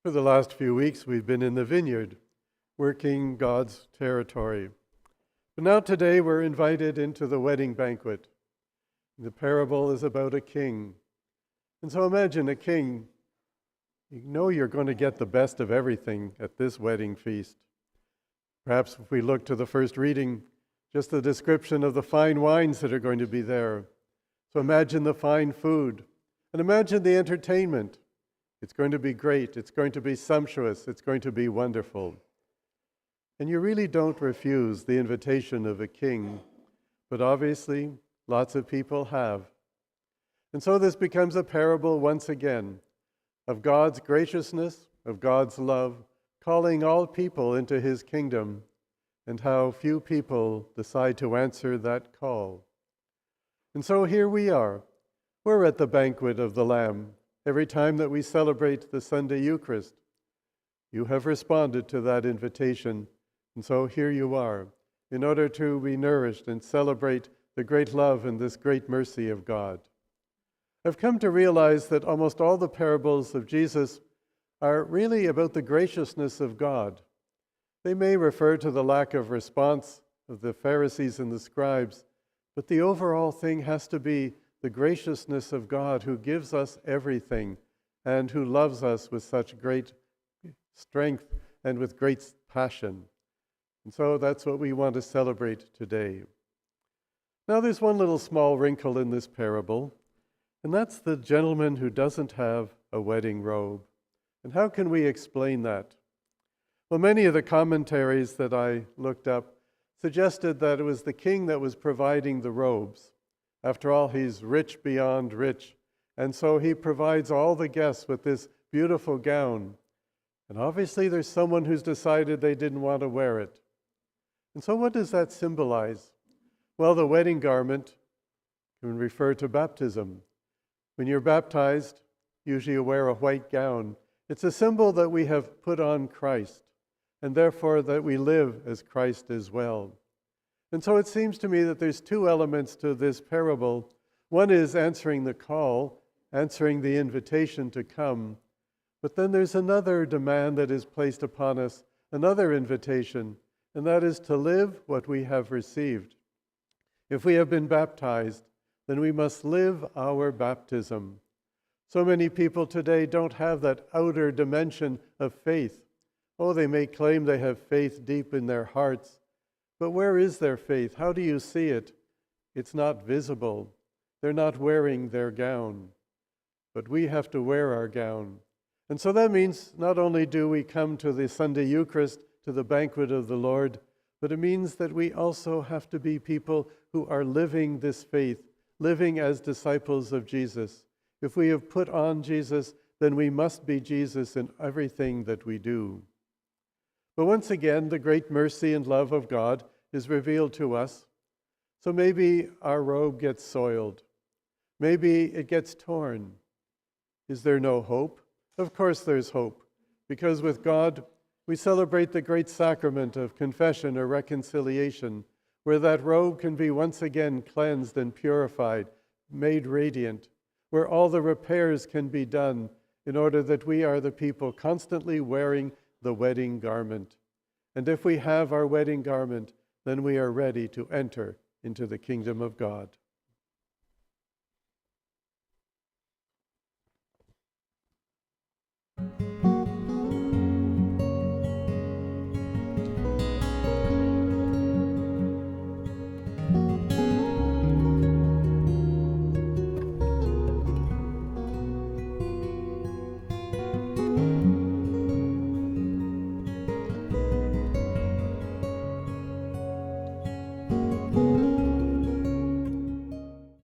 For the last few weeks, we've been in the vineyard, working God's territory. But now today, we're invited into the wedding banquet. The parable is about a king. And so imagine a king. You know you're going to get the best of everything at this wedding feast. Perhaps if we look to the first reading, just the description of the fine wines that are going to be there. So imagine the fine food, and imagine the entertainment. It's going to be great, it's going to be sumptuous, it's going to be wonderful. And you really don't refuse the invitation of a king, but obviously lots of people have. And so this becomes a parable once again of God's graciousness, of God's love, calling all people into his kingdom, and how few people decide to answer that call. And so here we are. We're at the banquet of the Lamb. Every time that we celebrate the Sunday Eucharist, you have responded to that invitation. And so here you are, in order to be nourished and celebrate the great love and this great mercy of God. I've come to realize that almost all the parables of Jesus are really about the graciousness of God. They may refer to the lack of response of the Pharisees and the scribes, but the overall thing has to be the graciousness of God, who gives us everything and who loves us with such great strength and with great passion. And so that's what we want to celebrate today. Now there's one little small wrinkle in this parable, and that's the gentleman who doesn't have a wedding robe. And how can we explain that? Well, many of the commentaries that I looked up suggested that it was the king that was providing the robes. After all, he's rich beyond rich, and so he provides all the guests with this beautiful gown. And obviously there's someone who's decided they didn't want to wear it. And so what does that symbolize? Well, the wedding garment can refer to baptism. When you're baptized, usually you wear a white gown. It's a symbol that we have put on Christ, and therefore that we live as Christ as well. And so it seems to me that there's two elements to this parable. One is answering the call, answering the invitation to come. But then there's another demand that is placed upon us, another invitation, and that is to live what we have received. If we have been baptized, then we must live our baptism. So many people today don't have that outer dimension of faith. Oh, they may claim they have faith deep in their hearts, but where is their faith? How do you see it? It's not visible. They're not wearing their gown. But we have to wear our gown. And so that means not only do we come to the Sunday Eucharist, to the banquet of the Lord, but it means that we also have to be people who are living this faith, living as disciples of Jesus. If we have put on Jesus, then we must be Jesus in everything that we do. But once again, the great mercy and love of God is revealed to us. So maybe our robe gets soiled. Maybe it gets torn. Is there no hope? Of course there's hope, because with God we celebrate the great sacrament of confession or reconciliation, where that robe can be once again cleansed and purified, made radiant, where all the repairs can be done in order that we are the people constantly wearing the wedding garment. And if we have our wedding garment, then we are ready to enter into the kingdom of God.